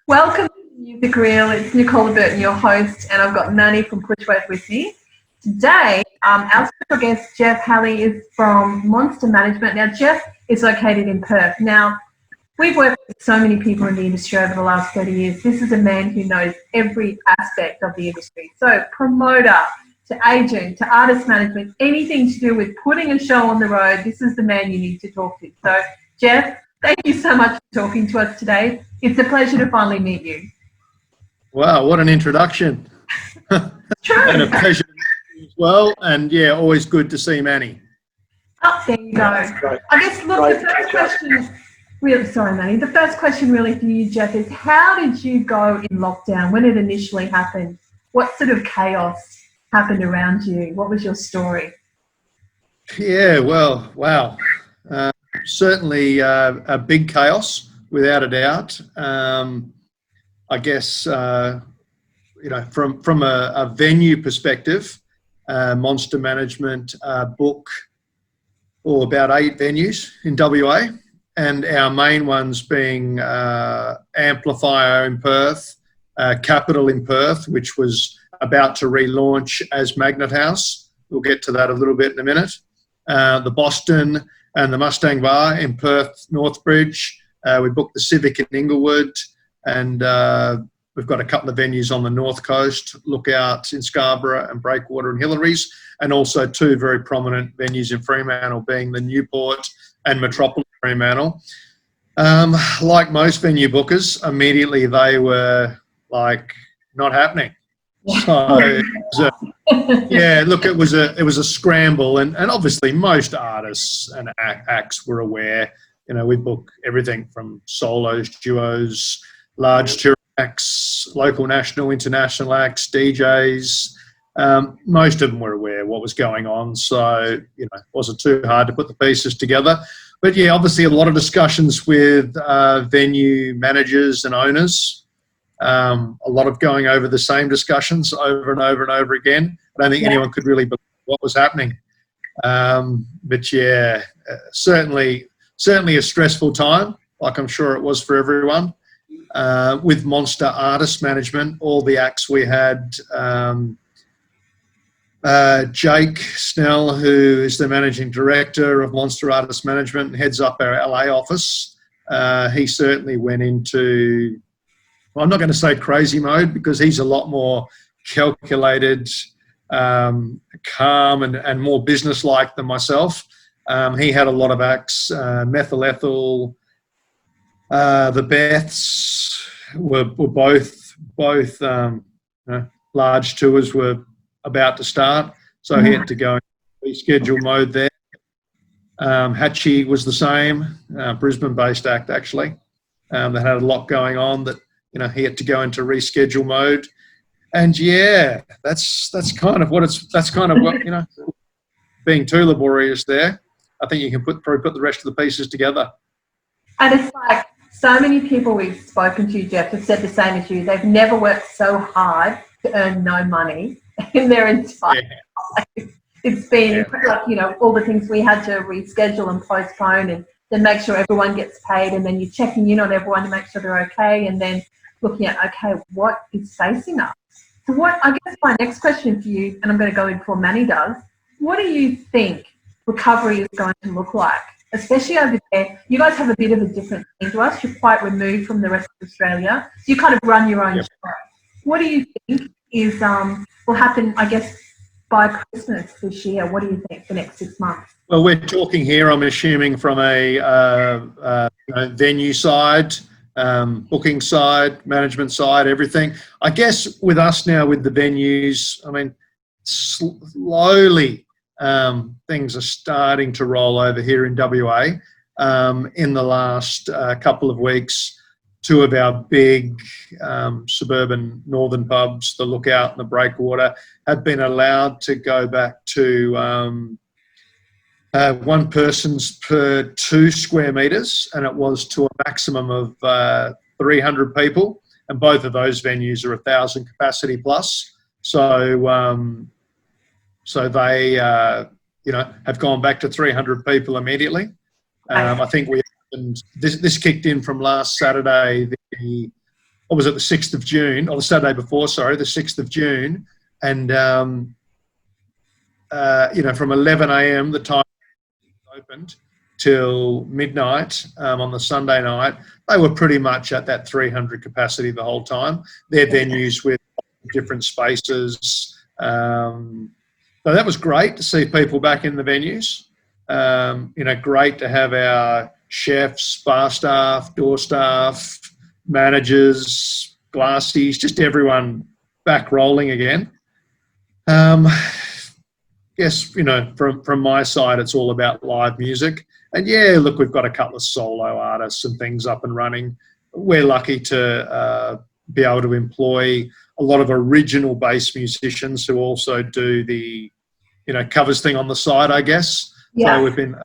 Welcome to Music Real. It's Nicole Burton, your host, and I've got Nani from Pushworth with me. Today, our special guest, Jeff Halley, is from Monster Management. Now, Jeff is located in Perth. Now, we've worked with so many people in the industry over the last 30 years. This is a man who knows every aspect of the industry. So, promoter, to agent, to artist management, anything to do with putting a show on the road, this is the man you need to talk to. So, Jeff, thank you so much for talking to us today. It's a pleasure to finally meet you. Wow, what an introduction. True. And a pleasure to meet you as well. And yeah, always good to see Manny. Oh, there you go. I guess, look, the first question, really, sorry, Manny, the first question really for you, Jeff, is how did you go in lockdown when it initially happened? What sort of chaos happened around you? What was your story? Yeah, well, wow. Certainly a big chaos, without a doubt. I guess, from a venue perspective, Monster Management book about 8 venues in WA, and our main ones being Amplifier in Perth, Capital in Perth, which was about to relaunch as Magnet House. We'll get to that a little bit in a minute. The Boston and the Mustang Bar in Perth, Northbridge. We booked the Civic in Inglewood, and we've got a couple of venues on the North Coast, Lookout in Scarborough and Breakwater and Hillary's, and also 2 very prominent venues in Fremantle, being the Newport and Metropolis Fremantle. Like most venue bookers, immediately they were like not happening. So yeah, look, it was a scramble, and obviously most artists and acts were aware. You know, we book everything from solos, duos, large tour acts, local, national, international acts, DJs. Most of them were aware what was going on, so it wasn't too hard to put the pieces together. But yeah, obviously a lot of discussions with venue managers and owners. A lot of going over the same discussions over and over and over again. I don't think anyone could really believe what was happening. But yeah, certainly a stressful time, like I'm sure it was for everyone. With Monster Artist Management, all the acts we had, Jake Snell, who is the managing director of Monster Artist Management and heads up our LA office, he certainly went into, well, I'm not going to say crazy mode, because he's a lot more calculated, calm and more business-like than myself. He had a lot of acts, Methyl Ethel, the Beths were both large tours were about to start, so he had to go in reschedule mode there. Hatchie was the same, Brisbane-based act actually, that had a lot going on that he had to go into reschedule mode. And yeah, that's kind of what being too laborious there. I think you can probably put the rest of the pieces together. And it's like so many people we've spoken to, Jeff, have said the same as you. They've never worked so hard to earn no money in their entire life. It's been all the things we had to reschedule and postpone, and then make sure everyone gets paid, and then you're checking in on everyone to make sure they're okay, and then looking at, okay, what is facing us? So I guess my next question for you, and I'm going to go in before Manny does, what do you think recovery is going to look like? Especially over there, you guys have a bit of a different thing to us. You're quite removed from the rest of Australia. So you kind of run your own show. What do you think will happen, I guess, by Christmas this year? What do you think the next 6 months? Well, we're talking here, I'm assuming, from a venue side, booking side, management side, everything. I guess with us now, with the venues, I mean, slowly things are starting to roll over here in WA. In the last couple of weeks, 2 of our big suburban northern pubs, the Lookout and the Breakwater, have been allowed to go back to 1 person's per 2 square metres, and it was to a maximum of 300 people, and both of those venues are 1,000 capacity plus. So they have gone back to 300 people immediately. I think this kicked in from last Saturday, the or was it the 6th of June, or the Saturday before, sorry, the 6th of June. And, from 11 a.m., the time opened, till midnight on the Sunday night, they were pretty much at that 300 capacity the whole time. Their venues with different spaces. So that was great to see people back in the venues. Great to have our chefs, bar staff, door staff, managers, glassies, just everyone back rolling again. Yes, from my side, it's all about live music. And yeah, look, we've got a couple of solo artists and things up and running. We're lucky to be able to employ a lot of original bass musicians who also do the, covers thing on the side, I guess. Yeah. So we've been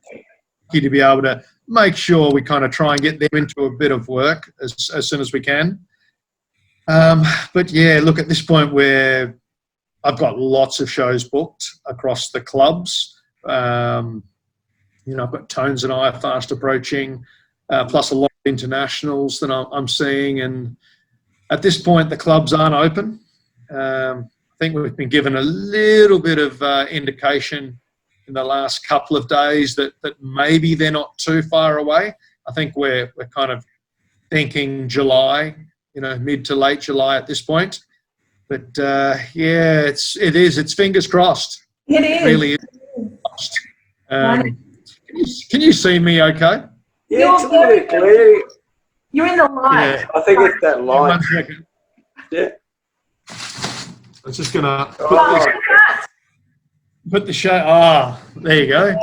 lucky to be able to make sure we kind of try and get them into a bit of work as soon as we can. But yeah, look, at this point I've got lots of shows booked across the clubs. I've got Tones and I are fast approaching, plus a lot of internationals that I'm seeing. And at this point, the clubs aren't open. I think we've been given a little bit of indication in the last couple of days that maybe they're not too far away. I think we're kind of thinking July, mid to late July at this point. But it's fingers crossed. It is. It really is. Can you see me okay? Yeah, it's a little bit clear. You're in the light. Yeah. I think it's that light. 1 second. Yeah. I'm just going to Oh, put the show. There you go.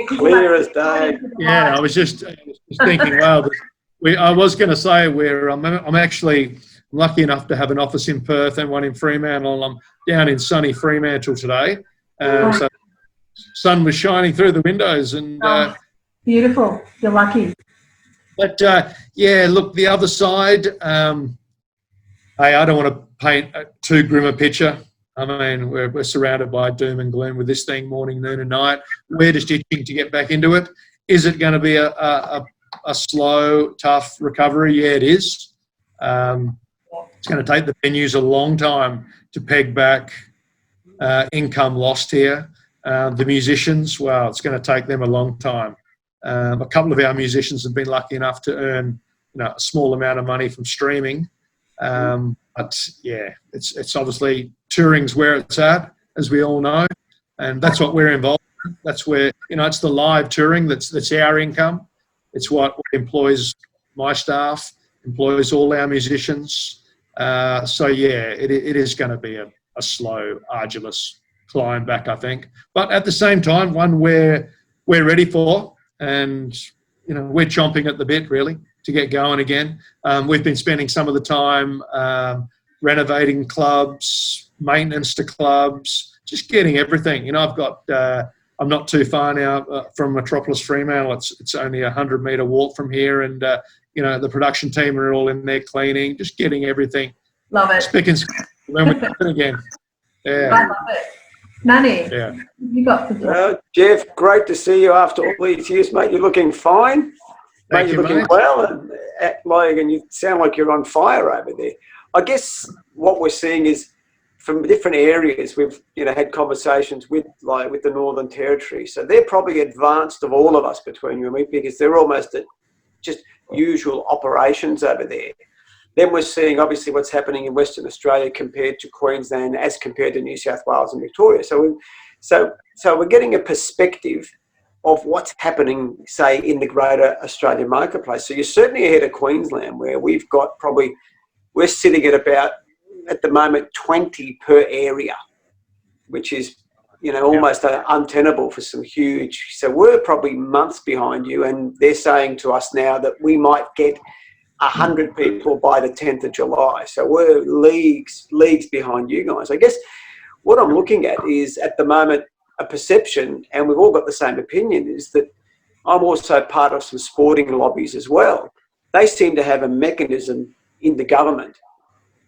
Clear as day. Yeah, I was just thinking, wow. I was going to say I'm actually lucky enough to have an office in Perth and one in Fremantle. I'm down in sunny Fremantle today. So sun was shining through the windows. And beautiful. You're lucky. But, look, the other side, hey, I don't want to paint too grim a picture. I mean, we're surrounded by doom and gloom with this thing morning, noon and night. We're just itching to get back into it. Is it going to be a slow, tough recovery? Yeah, it is. It's going to take the venues a long time to peg back income lost here. The musicians, well, it's going to take them a long time. A couple of our musicians have been lucky enough to earn a small amount of money from streaming. But yeah, it's obviously touring's where it's at, as we all know, and that's what we're involved in. That's where, it's the live touring that's our income. It's what employs my staff, employs all our musicians. So yeah, it is going to be a slow, arduous climb back, I think. But at the same time, one we're ready for, and we're chomping at the bit really to get going again. We've been spending some of the time renovating clubs, maintenance to clubs, just getting everything. I'm not too far now from Metropolis Fremantle. It's only a 100-metre walk from here, and the production team are all in there cleaning, just getting everything. Love it. Spick and span when we open again. Yeah. I love it. Manny, Yeah. you got the Jeff, great to see you after all these years, mate. You're looking fine. Thank Mate, you, you're looking mate. well, and you sound like you're on fire over there. I guess what we're seeing is from different areas. We've had conversations with the Northern Territory, so they're probably advanced of all of us between you and me, because they're almost at just usual operations over there. Then we're seeing obviously what's happening in Western Australia compared to Queensland, as compared to New South Wales and Victoria. So we're getting a perspective of what's happening, say, in the greater Australian marketplace. So you're certainly ahead of Queensland, where we're sitting at about, at the moment, 20 per area, which is, almost untenable for some huge. So we're probably months behind you, and they're saying to us now that we might get 100 people by the 10th of July. So we're leagues behind you guys. I guess what I'm looking at is, at the moment, a perception, and we've all got the same opinion, is that I'm also part of some sporting lobbies as well. They seem to have a mechanism in the government.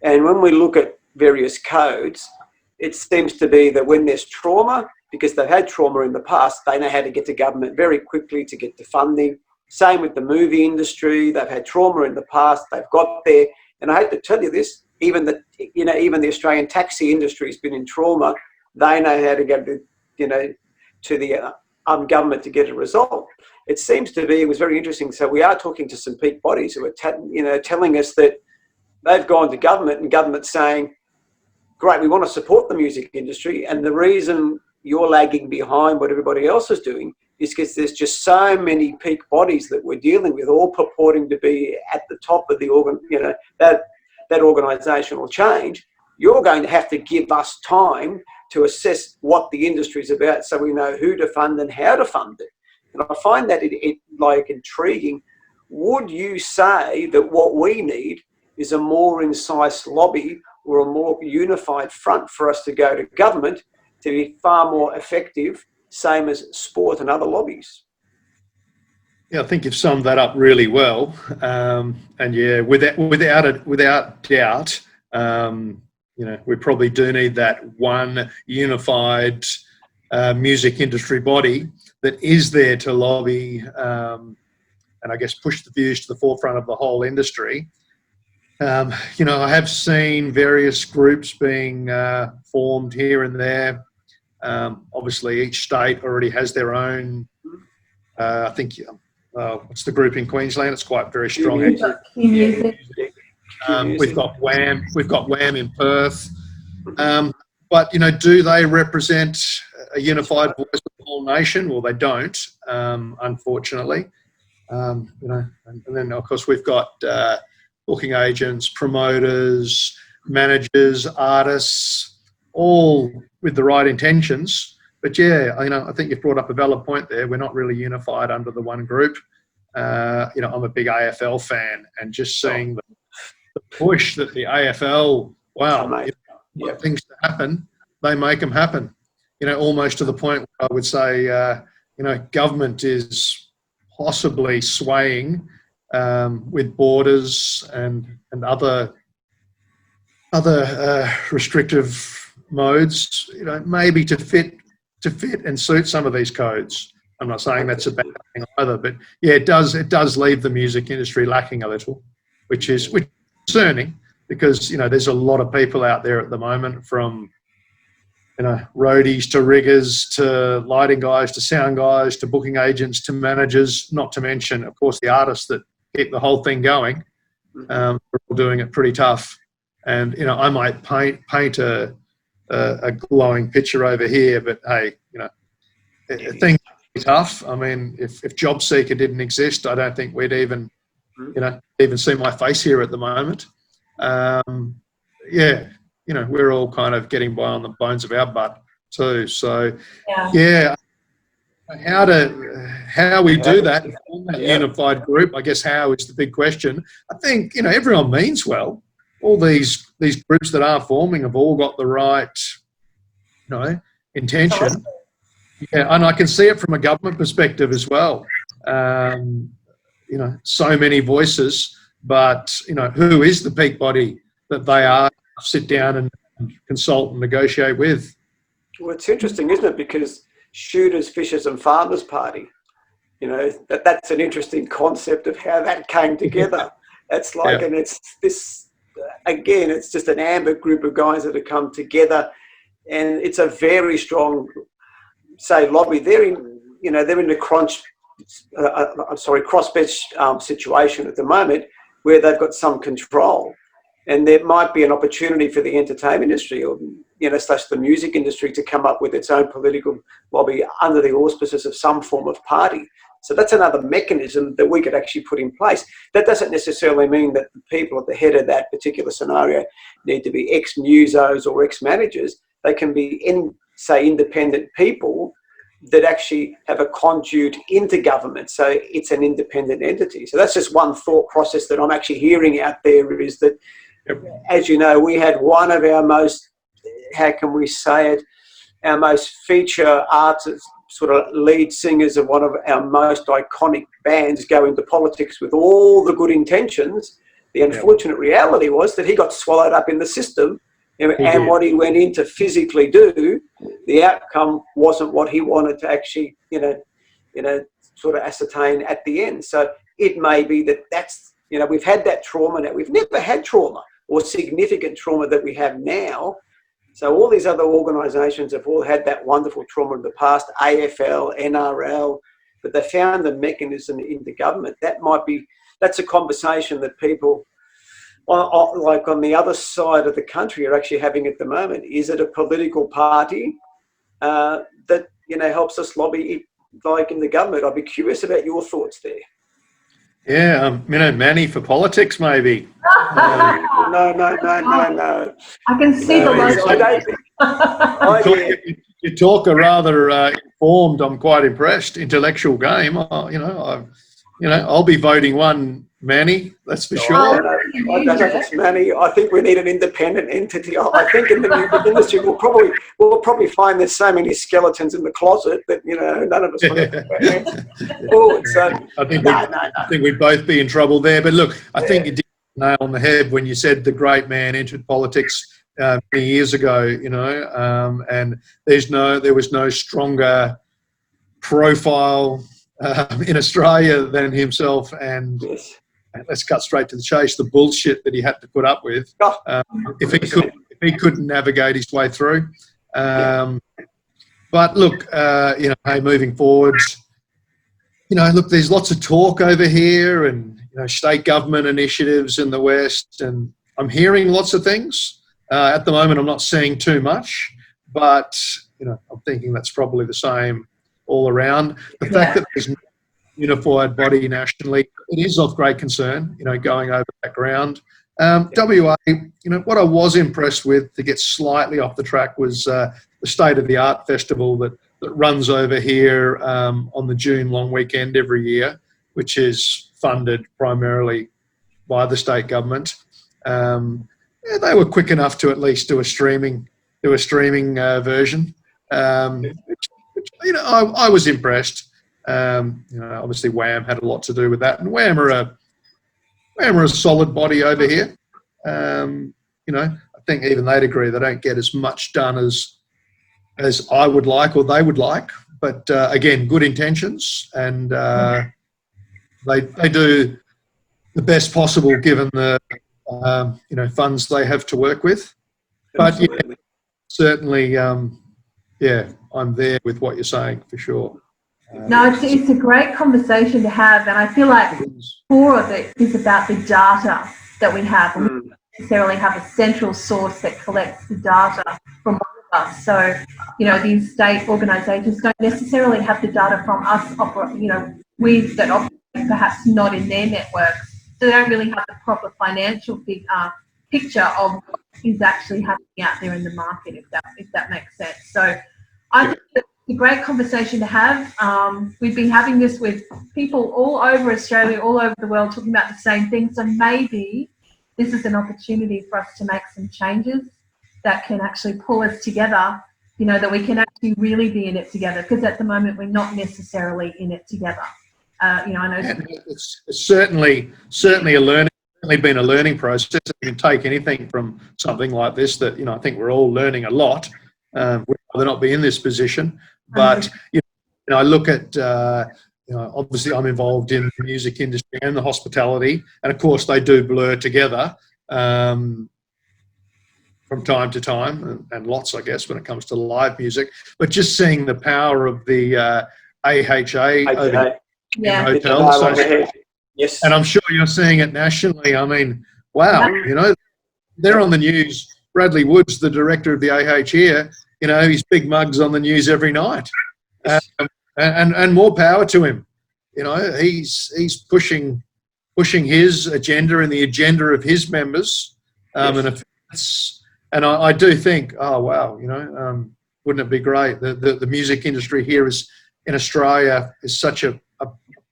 And when we look at various codes, it seems to be that when there's trauma, because they've had trauma in the past, they know how to get to government very quickly to get the funding. Same with the movie industry. They've had trauma in the past. They've got there. And I hate to tell you this, even the Australian taxi industry has been in trauma. They know how to go to, to the government to get a result. It seems to be, it was very interesting. So we are talking to some peak bodies who are, telling us that they've gone to government and government's saying, great, we want to support the music industry. And the reason you're lagging behind what everybody else is doing is because there's just so many peak bodies that we're dealing with, all purporting to be at the top of the that organisational change. You're going to have to give us time to assess what the industry is about, so we know who to fund and how to fund it. And I find that intriguing. Would you say that what we need is a more incisive lobby or a more unified front for us to go to government to be far more effective, same as sport and other lobbies? Yeah, I think you've summed that up really well. And yeah, without doubt, we probably do need that one unified music industry body that is there to lobby and I guess push the views to the forefront of the whole industry. I have seen various groups being formed here and there. Obviously, each state already has their own. I think what's the group in Queensland? It's quite very strong. We've got Wham. We've got Wham in Perth. But do they represent a unified voice of the whole nation? Well, they don't, unfortunately. And then of course we've got booking agents, promoters, managers, artists, all with the right intentions. But yeah, I think you've brought up a valid point there. We're not really unified under the one group. I'm a big AFL fan, and just seeing the push that the AFL, want things to happen, they make them happen. Almost to the point where I would say, government is possibly swaying with borders and other restrictive modes, maybe to fit and suit some of these codes. I'm not saying that's a bad thing either, but yeah, it does leave the music industry lacking a little, which is concerning, because there's a lot of people out there at the moment, from roadies to riggers to lighting guys to sound guys to booking agents to managers, not to mention, of course, the artists that keep the whole thing going. We're all doing it pretty tough. And, I might paint a glowing picture over here, but hey, things are tough. I mean, if JobSeeker didn't exist, I don't think we'd even see my face here at the moment. We're all kind of getting by on the bones of our butt too. So yeah, how we do that, form that unified group, I guess how is the big question. I think, everyone means well. All these groups that are forming have all got the right, intention. Yeah, and I can see it from a government perspective as well. So many voices, but, who is the peak body that they are sit down and consult and negotiate with? Well, it's interesting, isn't it? Because Shooters, Fishers and Farmers Party, that's an interesting concept of how that came together. It's like, and it's this, again, it's just an ambit group of guys that have come together, and it's a very strong, lobby. They're in the crossbench situation at the moment, where they've got some control, and there might be an opportunity for the entertainment industry or / the music industry to come up with its own political lobby under the auspices of some form of party. So that's another mechanism that we could actually put in place. That doesn't necessarily mean that the people at the head of that particular scenario need to be ex-musos or ex-managers. They can be, independent people that actually have a conduit into government. So it's an independent entity. So that's just one thought process that I'm actually hearing out there, is that, as you know, we had one of our most, our most feature artists, sort of lead singers of one of our most iconic bands go into politics with all the good intentions. The unfortunate reality was that he got swallowed up in the system, and what he went in to physically do, the outcome wasn't what he wanted to actually, sort of ascertain at the end. So it may be that that's we've had that trauma now. We've never had trauma or significant trauma that we have now. So all these other organisations have all had that wonderful trauma in the past, AFL, NRL, but they found the mechanism in the government. That's a conversation that people, like on the other side of the country, are actually having at the moment. Is it a political party that helps us lobby, like in the government? I'd be curious about your thoughts there. Yeah, Manny for politics, maybe. No. I can see the logic. You talk a rather informed. I'm quite impressed. Intellectual game. I'll be voting one Manny. That's for sure. I don't know if it's Manny. I think we need an independent entity. I think in the music industry we'll probably find there's so many skeletons in the closet that none of us want to. I think we'd both be in trouble there. But look, I think you did nail on the head when you said the great man entered politics many years ago. And there was no stronger profile in Australia than himself. And let's cut straight to the chase. The bullshit that he had to put up with, if he couldn't navigate his way through. But look, hey, moving forwards, look, there's lots of talk over here, and state government initiatives in the West, and I'm hearing lots of things. At the moment, I'm not seeing too much, but I'm thinking that's probably the same all around. The fact that there's no unified body nationally, it is of great concern. Going over that ground. WA, what I was impressed with, to get slightly off the track, was the State of the Art Festival that runs over here on the June long weekend every year, which is funded primarily by the state government. They were quick enough to at least do a streaming version, which I was impressed. Obviously Wham had a lot to do with that, and Wham are a solid body over here. I think even they'd agree they don't get as much done as I would like or they would like, but again, good intentions, and they do the best possible given the funds they have to work with. But certainly, I'm there with what you're saying for sure. No, it's a great conversation to have, and I feel like core of it is about the data that we have. We don't necessarily have a central source that collects the data from all of us. So, these state organisations don't necessarily have the data from us, that operate perhaps not in their networks. So they don't really have the proper financial picture of what is actually happening out there in the market, if that makes sense. So I think it's a great conversation to have. We've been having this with people all over Australia, all over the world, talking about the same thing. So maybe this is an opportunity for us to make some changes that can actually pull us together, that we can actually really be in it together, because at the moment we're not necessarily in it together. I know it's certainly been a learning process. You can take anything from something like this that, I think we're all learning a lot. We'd rather not be in this position, but I look at obviously I'm involved in the music industry and the hospitality, and of course they do blur together from time to time, and lots, I guess, when it comes to live music. But just seeing the power of the AHA over in hotels, yes, and I'm sure you're seeing it nationally. I mean, wow, they're on the news. Bradley Woods, the director of the AH here, his big mug's on the news every night, and more power to him. He's pushing his agenda and the agenda of his members, and I do think, oh wow, wouldn't it be great? The music industry here in Australia is such a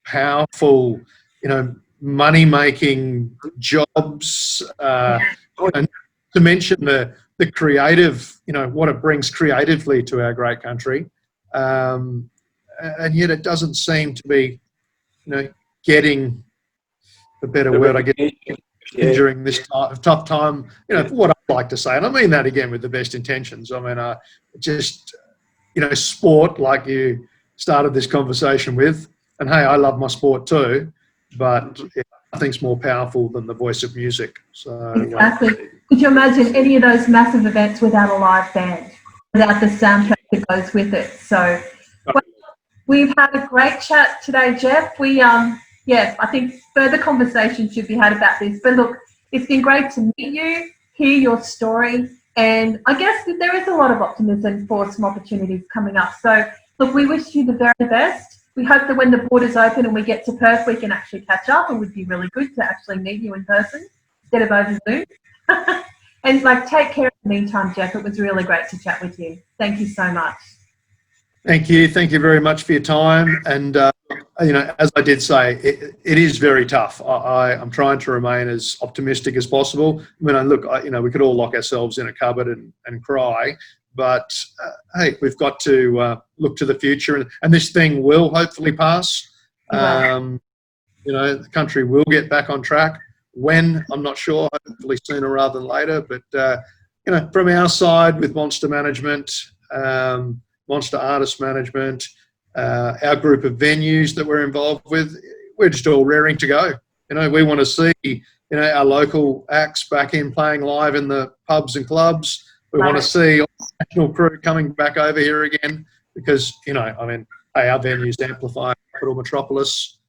powerful, money making jobs, and to mention the creative, what it brings creatively to our great country, and yet it doesn't seem to be, getting a better word, I guess, during this tough time, for what I'd like to say, and I mean that again with the best intentions. I mean, just, sport, like you started this conversation with, and hey, I love my sport too, but nothing's more powerful than the voice of music. So exactly. Could you imagine any of those massive events without a live band, without the soundtrack that goes with it? So well, we've had a great chat today, Jeff. We yeah, I think further conversations should be had about this. But look, it's been great to meet you, hear your story, and I guess that there is a lot of optimism for some opportunities coming up. So look, we wish you the very best. We hope that when the borders open and we get to Perth, we can actually catch up. It would be really good to actually meet you in person instead of over Zoom. And like, take care in the meantime, Jeff. It was really great to chat with you. Thank you so much. Thank you. Thank you very much for your time. And, you know, as I did say, it is very tough. I'm trying to remain as optimistic as possible. I mean, look, you know, we could all lock ourselves in a cupboard and cry. But, hey, we've got to look to the future. And this thing will hopefully pass. You know, the country will get back on track. When, I'm not sure, hopefully sooner rather than later. But, you know, from our side with Monster Management, Monster Artist Management, our group of venues that we're involved with, we're just all raring to go. You know, we want to see, you know, our local acts back in playing live in the pubs and clubs. We want to see all the national crew coming back over here again because, you know, I mean, hey, our venues Amplify, Capital Metropolis,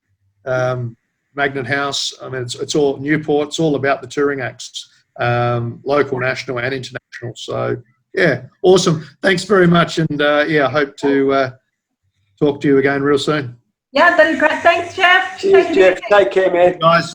Magnet House. I mean, it's all Newport. It's all about the touring acts, local, national, and international. So, yeah, awesome. Thanks very much, and yeah, I hope to talk to you again real soon. Yeah, that'd be great. Thanks, Jeff. Cheers, Jeff. Take care, man. Guys.